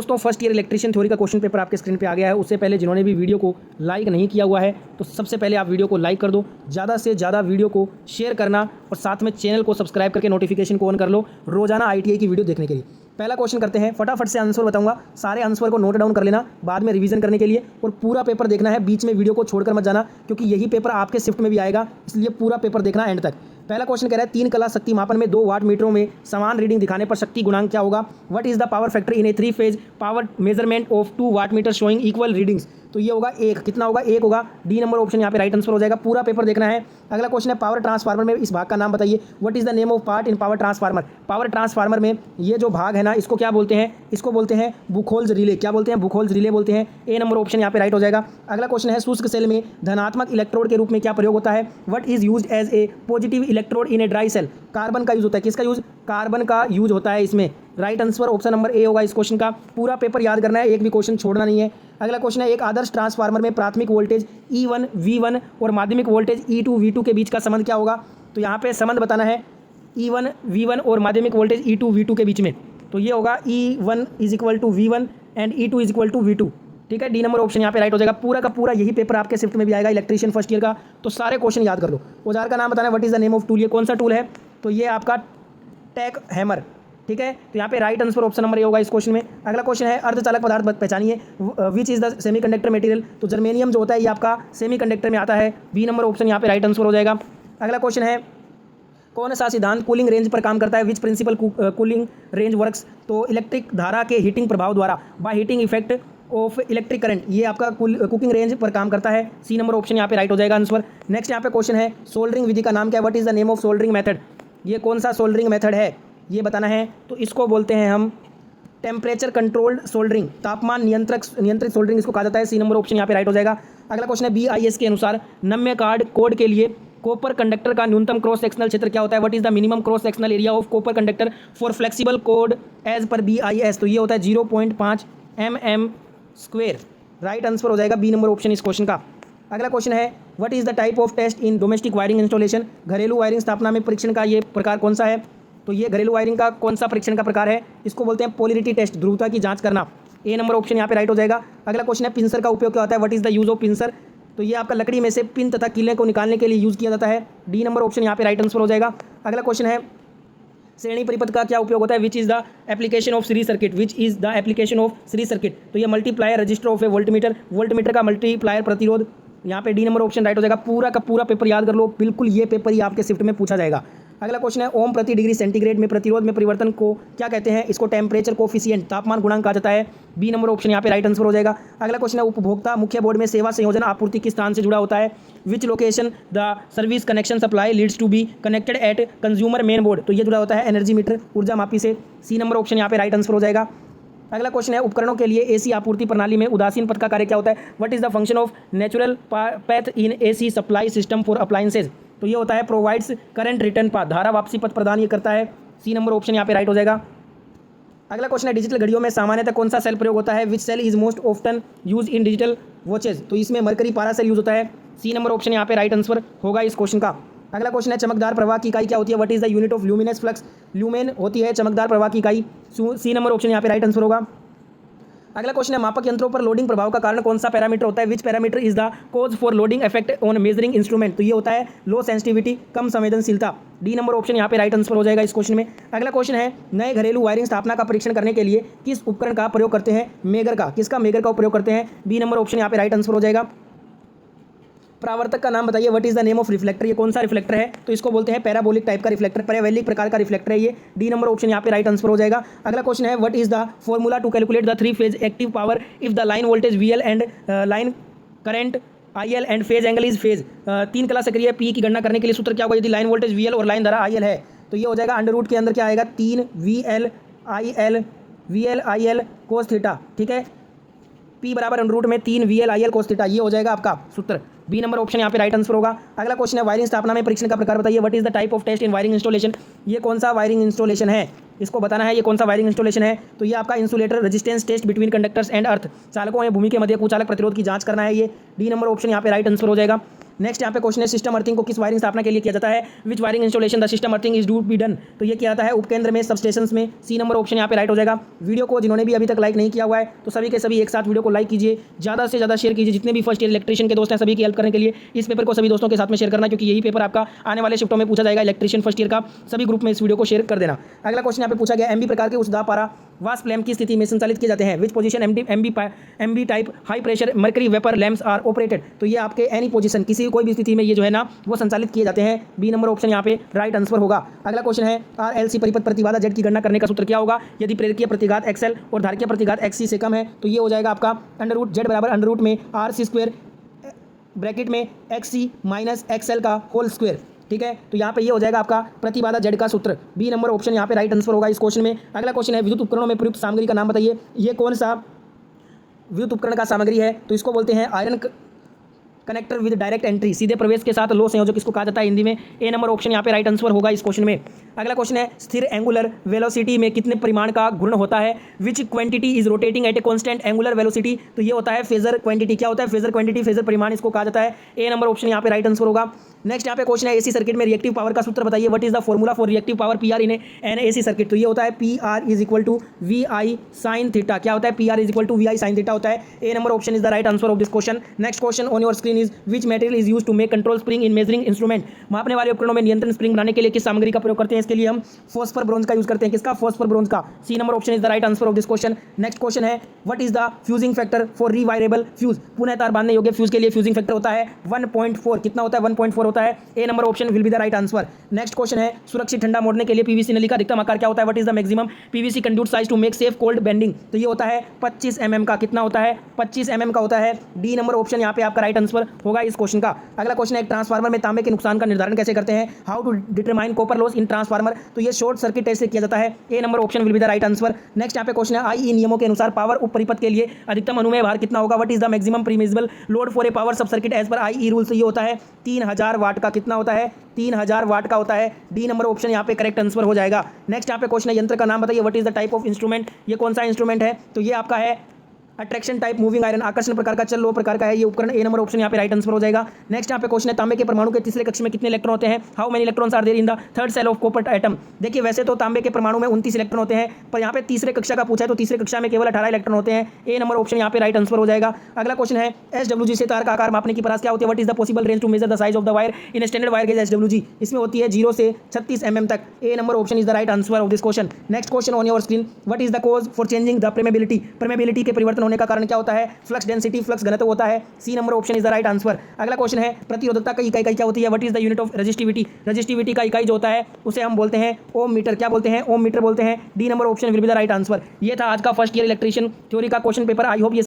दोस्तों first year electrician theory का question paper आपके स्क्रीन पे आ गया है। उससे पहले जिन्होंने भी वीडियो को लाइक नहीं किया हुआ है तो सबसे पहले आप वीडियो को लाइक कर दो, ज़्यादा से ज़्यादा वीडियो को शेयर करना और साथ में चैनल को सब्सक्राइब करके नोटिफिकेशन को ऑन कर लो रोजाना ITI की वीडियो देखने के लिए। पहला क्वेश्चन करते हैं, फटाफट से आंसर बताऊंगा, सारे आंसर को नोट डाउन कर लेना बाद में रिवीजन करने के लिए, और पूरा पेपर देखना है, बीच में वीडियो को छोड़कर मत जाना क्योंकि यही पेपर आपके शिफ्ट में भी आएगा, इसलिए पूरा पेपर देखना एंड तक। पहला क्वेश्चन कह रहा है 3 कला शक्ति मापन में 2 वाट मीटरों में समान रीडिंग दिखाने पर शक्ति गुणांक क्या होगा? What is the power factor in a 3 phase power measurement of 2 watt meter showing equal readings? तो ये होगा 1। कितना होगा? 1 होगा। डी नंबर ऑप्शन यहाँ पे राइट आंसर हो जाएगा। पूरा पेपर देखना है। अगला क्वेश्चन है पावर ट्रांसफार्मर में इस भाग का नाम बताइए। What is the name of part in power transformer? Power transformer में ये जो भाग है ना, इसको क्या बोलते हैं? इसको बोलते हैं बुखोल्स रिले। क्या बोलते हैं? बुखोल्स रिले बोलते हैं। ए नंबर ऑप्शन यहाँ पे राइट हो जाएगा। अगला क्वेश्चन है शुष्क सेल में धनात्मक इलेक्ट्रोड के रूप में क्या प्रयोग होता है? What is used as a positive electrode in a dry cell? Carbon का यूज होता है। किसका यूज? कार्बन का यूज होता है इसमें। Right answer option number A होगा इस क्वेश्चन का। पूरा पेपर याद करना है, एक भी क्वेश्चन छोड़ना नहीं है। अगला क्वेश्चन है एक आदर्श ट्रांसफार्मर में प्राथमिक वोल्टेज E1 V1 और माध्यमिक वोल्टेज E2 V2 के बीच का संबंध क्या होगा? तो यहाँ पे संबंध बताना है E1 V1 और माध्यमिक वोल्टेज E2 V2 के बीच में। तो ये होगा E1 is equal to V1 and E2 is equal to V2। ठीक है, डी नंबर ऑप्शन यहाँ पे राइट हो जाएगा। पूरा का पूरा यही पेपर आपके शिफ्ट में भी आएगा इलेक्ट्रीशियन फर्स्ट ईयर का, तो सारे क्वेश्चन याद कर लो। औजार का नाम बताना है। What is the name of tool? ये कौन सा टूल है? तो ये आपका टैक हैमर। ठीक है, तो यहाँ पे right answer option number A होगा इस क्वेश्चन में। अगला क्वेश्चन है अर्धचालक पदार्थ पहचानिए। Which is the semiconductor material? तो जर्मेनियम जो होता है ये आपका सेमीकंडक्टर में आता है। बी नंबर ऑप्शन यहाँ पे राइट आंसर हो जाएगा। अगला क्वेश्चन है कौन सा सिद्धांत कूलिंग रेंज पर काम करता है? Which principle cooling range works? तो इलेक्ट्रिक धारा के हीटिंग प्रभाव द्वारा, by heating effect of electric current, ये आपका कुकिंग रेंज पर काम करता है। सी नंबर ऑप्शन यहाँ पे राइट हो जाएगा आंसर। नेक्स्ट यहाँ पे क्वेश्चन है सोल्डरिंग विधि का नाम क्या है? What is the name of soldering method? ये कौन सा सोल्डरिंग मेथड है ये बताना है। तो इसको बोलते हैं हम टेम्परेचर कंट्रोल्ड सोल्डरिंग, तापमान नियंत्रित सोल्डरिंग इसको कहा जाता है। सी नंबर ऑप्शन यहाँ पे राइट हो जाएगा। अगला क्वेश्चन है BIS के अनुसार नम्य कोड के लिए कॉपर कंडक्टर का न्यूनतम क्रॉस सेक्शनल क्षेत्र क्या होता है? What is the minimum cross sectional area of copper conductor for flexible code as per BIS? तो ये होता है 0.5 mm²। राइट आंसर हो जाएगा बी नंबर ऑप्शन इस क्वेश्चन का। अगला क्वेश्चन है what is the type of test in domestic wiring installation? घरेलू वायरिंग स्थापना में परीक्षण का ये प्रकार कौन सा है? तो ये घरेलू वायरिंग का कौन सा परीक्षण का प्रकार है? इसको बोलते हैं पोलरिटी टेस्ट, ध्रुवता की जांच करना। ए नंबर ऑप्शन यहाँ पे राइट हो जाएगा। अगला क्वेश्चन है पिंसर का उपयोग क्या होता है? What is the use of pincer? तो ये आपका लकड़ी में से पिन तथा कीले को निकालने के लिए यूज किया जाता है। डी नंबर ऑप्शन यहाँ पे राइट आंसर हो जाएगा। अगला क्वेश्चन है श्रेणी परिपथ का क्या उपयोग होता है? विच is the application of series circuit? Which is the application of series circuit? तो ये multiplier register of A voltmeter का मल्टीप्लायर प्रतिरोध। यहाँ पे डी नंबर ऑप्शन राइट हो जाएगा। पूरा का पूरा पेपर याद कर लो, बिल्कुल ये पेपर ही आपके शिफ्ट में पूछा जाएगा। अगला क्वेश्चन है ओम प्रति डिग्री सेंटीग्रेड में प्रतिरोध में परिवर्तन को क्या कहते हैं? इसको टेम्परेचर कोफिशिएंट, तापमान गुणांक कहा जाता है। बी नंबर ऑप्शन यहाँ पे राइट आंसर हो जाएगा। अगला क्वेश्चन है उपभोक्ता मुख्य बोर्ड में सेवा संयोजन आपूर्ति किस स्थान से जुड़ा होता है? Which location the service connection supply leads to be connected at consumer main board? तो ये जुड़ा होता है एनर्जी मीटर, ऊर्जा मापी से। सी नंबर ऑप्शन यहाँ पे राइट आंसर हो जाएगा। अगला क्वेश्चन है उपकरणों के लिए AC आपूर्ति प्रणाली में उदासीन पथ का कार्य क्या होता है? What is the function of natural path in AC supply system for appliances? तो ये होता है प्रोवाइड्स करंट रिटर्न पाथ, धारा वापसी पथ प्रदान ये करता है। सी नंबर ऑप्शन यहाँ पे राइट हो जाएगा। अगला क्वेश्चन है डिजिटल घड़ियों में सामान्यतः कौन सा सेल प्रयोग होता है? Which cell is most often use in digital watches? तो इसमें मरकरी पारा सेल यूज होता है। सी नंबर ऑप्शन यहाँ पे राइट आंसर होगा इस क्वेश्चन का। अगला क्वेश्चन है चमकदार प्रवाह की इकाई क्या होती है? What is the unit of luminous flux? Lumen होती है चमकदार प्रवाह की इकाई। सी नंबर ऑप्शन यहाँ पे राइट आंसर होगा। अगला क्वेश्चन है मापक यंत्रों पर लोडिंग प्रभाव का कारण कौन सा पैरामीटर होता है? Which parameter is the cause for loading effect on measuring instrument? तो ये होता है लो सेंसिटिविटी, कम संवेदनशीलता। डी नंबर ऑप्शन यहाँ पे राइट आंसर हो जाएगा इस क्वेश्चन में। अगला क्वेश्चन है नए घरेलू वायरिंग स्थापना का परीक्षण करने के लिए किस उपकरण का प्रयोग करते हैं? मेगर का। किसका? मेगर का उपयोग करते हैं। बी नंबर ऑप्शन यहाँ पे राइट आंसर हो जाएगा। परावर्तक का नाम बताइए। What is the name of reflector? ये कौन सा रिफ्लेक्टर है? तो इसको बोलते हैं पैराबोलिक टाइप का रिफ्लेक्टर, पैराबोलिक प्रकार का रिफ्लेक्टर है ये। डी नंबर ऑप्शन यहाँ पे राइट आंसर हो जाएगा। अगला क्वेश्चन है what is the formula to calculate the 3 phase active power if the line voltage VL and line current IL and phase angle is phase? 3 कला सक्रिय P की गणना करने के लिए सूत्र क्या होगा? यदि लाइन वोल्टेज VL और लाइन धारा IL है तो ये हो जाएगा अंडर रूट के अंदर क्या आएगा? 3 VL IL कोस थीटा। ठीक है, P बराबर अंडर रूट में 3 VL IL कोस थीटा, ये हो जाएगा आपका सूत्र। बी नंबर ऑप्शन यहाँ पे राइट आंसर होगा। अगला क्वेश्चन है वायरिंग स्थापना में परीक्षण का प्रकार बताइए। What is the type of test in wiring installation? ये कौन सा वायरिंग इंस्टॉलेशन है? इसको बताना है ये कौन सा वायरिंग इंस्टॉलेशन है। तो ये आपका insulator resistance test between conductors and earth, चालकों या भूमि के मध्य कुचालक प्रतिरोध की जांच करना है ये। डी नंबर ऑप्शन यहाँ पे राइट आंसर हो जाएगा। नेक्स्ट यहाँ पे क्वेश्चन है सिस्टम अर्थिंग को किस वायरिंग स्थापना के लिए किया जाता है, which wiring installation the system earthing is to be done. तो ये किया जाता है उपकेंद्र में, सबस्टेशंस में। सी नंबर ऑप्शन यहाँ पे राइट हो जाएगा। वीडियो को जिन्होंने भी अभी तक लाइक नहीं किया हुआ है तो सभी के सभी एक साथ वीडियो को लाइक कीजिए, ज़्यादा से ज़्यादा शेयर कीजिए। जितने भी फर्स्ट ईयर इलेक्ट्रीशियन के दोस्त हैं सभी की हेल्प करने के लिए इस पेपर को सभी दोस्तों के साथ में शेयर करना, क्योंकि यही पेपर आपका आने वाले शिफ्टों में पूछा जाएगा इलेक्ट्रीशियन फर्स्ट ईयर का। सभी ग्रुप में इस वीडियो को शेयर कर देना। अगला क्वेश्चन यहाँ पे पूछा गया एमबी प्रकार के उस पारा वास्प लैम्प की स्थिति में संचालित किए जाते हैं, which position MB type high pressure mercury vapour lamps are operated. तो ये आपके एनी पोजीशन, किसी कोई भी स्थिति में ये जो है ना वो संचालित किए जाते हैं। बी नंबर ऑप्शन यहाँ पे राइट आंसर होगा। अगला क्वेश्चन है RLC परिपथ प्रतिबाधा जेड की गणना करने का सूत्र क्या होगा, यदि प्रेरकीय प्रतिघात XL और धारकीय प्रतिघात XC से कम है तो ये हो जाएगा आपका अंडर Z बराबर अंडर रूट में RC² ब्रैकेट में XC माइनस XL का होल स्क्वायर। ठीक है, तो यहाँ पे ये हो जाएगा आपका प्रतिबाधा जेड का सूत्र। बी नंबर ऑप्शन यहाँ पे राइट आंसर होगा इस क्वेश्चन में। अगला क्वेश्चन है विद्युत उपकरणों में प्रयुक्त सामग्री का नाम बताइए। ये कौन सा विद्युत उपकरण का सामग्री है, तो इसको बोलते हैं iron connector with direct entry, सीधे प्रवेश के साथ लो संयोजक इसको कहा जाता है हिंदी में। ए नंबर ऑप्शन यहाँ पे राइट आंसर होगा इस क्वेश्चन में। अगला क्वेश्चन है स्थिर एंगुलर वेलोसिटी में कितने परिमाण का घूर्ण होता है, विच quantity is rotating at a constant angular velocity. तो ये होता है फेजर क्वांटिटी। क्या होता है फेजर क्वांटिटी, फेजर परिमाण इसको कहा जाता है। ए नंबर ऑप्शन यहाँ पे राइट आंसर होगा। नेक्स्ट यहाँ पे क्वेश्चन है एसी सर्किट में रिएक्टिव पावर का सूत्र बताइए, what is the formula for reactive power PR in an AC circuit. तो ये होता है PR is equal to VI sine theta. क्या होता है PR is equal to VI sine theta होता है। A number option is the right answer of this question. Next question on your screen is which material is used to make control spring in measuring instrument. मापने वाले उपकरणों में नियंत्रण spring बनाने के लिए किस सामग्री का प्रयोग करते हैं, इसके लिए हम फॉस्फर ब्रोंज का यूज करते हैं। किसका, फॉस्फर ब्रोंज का। C number option is the right answer of this question. Next question है what is the fusing factor for rewirable fuse. पुनः तार बांधने योग्य फ्यूज के लिए फ्यूजिंग फैक्टर होता है 1.4। कितना होता है 1.4 होता है। A number option will be the right answer. Next question है सुरक्षित ठंडा मोड़ने के लिए पीवीसी नली का अधिकतम आकार क्या होता है, what is the maximum PVC conduit size to make safe cold bending. तो ये होता है 25 mm का। कितना होता है 25 mm का होता है। डी नंबर ऑप्शन यहाँ पे आपका राइट आंसर होगा इस क्वेश्चन का। अगला क्वेश्चन है ट्रांसफार्मर में तांबे के नुकसान का निर्धारण कैसे करते हैं, how to determine copper loss in transformer. तो ये शॉर्ट सर्किट टेस्ट से किया जाता है। A number option will be the right answer. Next यहाँ पे क्वेश्चन है IE नियमों के अनुसार पावर उप परिपथ के लिए अधिकतम अनुमेय भार कितना होगा, what is the maximum permissible load for a power sub circuit as per IE rule. ये होता है 3000 वाट का। कितना होता है 3000 वाट का होता है। डी नंबर ऑप्शन यहाँ पे करेक्ट आंसर हो जाएगा। नेक्स्ट यहाँ पे क्वेश्चन है यंत्र का नाम बताइए, what is the type of instrument. ये कौन सा इंस्ट्रूमेंट है, तो ये आपका है अट्रैक्शन टाइप मूविंग आयरन, आकर्षण प्रकार का, चल लो प्रकार का है ये उपकरण। ए नंबर ऑप्शन यहाँ पे राइट आंसर हो जाएगा। नेक्स्ट यहाँ पे क्वेश्चन है तांबे के परमाणु के तीसरे कक्ष में कितने इलेक्ट्रॉन होते हैं, how many electrons are there in the third cell of copper atom. देखिए वैसे तो तांबे के परमाणु में 29 इलेक्ट्रॉन होते हैं, पर यहाँ पे तीसरे कक्षा का पूछा है तो तीसरे कक्षा में केवल 18 इलेक्ट्रॉन होते हैं। ए नंबर ऑप्शन यहाँ पे राइट आंसर हो जाएगा। अगला क्वेश्चन है SWG से तार का आकार मापने की परास क्या होती है, what is the possible range to measure the size of the wire in standard wire gauge SWG। इसमें होती है 0 से 36 mm तक। A number option is the right answer of this question. Next question on your screen, what is the cause for changing the permeability. Permeability के परिवर्तन होने का कारण क्या होता है, फ्लक्स डेंसिटी, फ्लक्स घनत्व होता है। C number option is the right answer. अगला क्वेश्चन है प्रतिरोधकता की इकाई क्या होती है, what is the unit of resistivity. Resistivity का इकाई जो होता है उसे हम बोलते हैं ओम मीटर। क्या बोलते हैं, ओम मीटर बोलते हैं। D number option will be the right answer. ये था आज का फर्स्ट ईयर इलेक्ट्रीशियन थ्योरी का क्वेश्चन पेपर। आई होप ये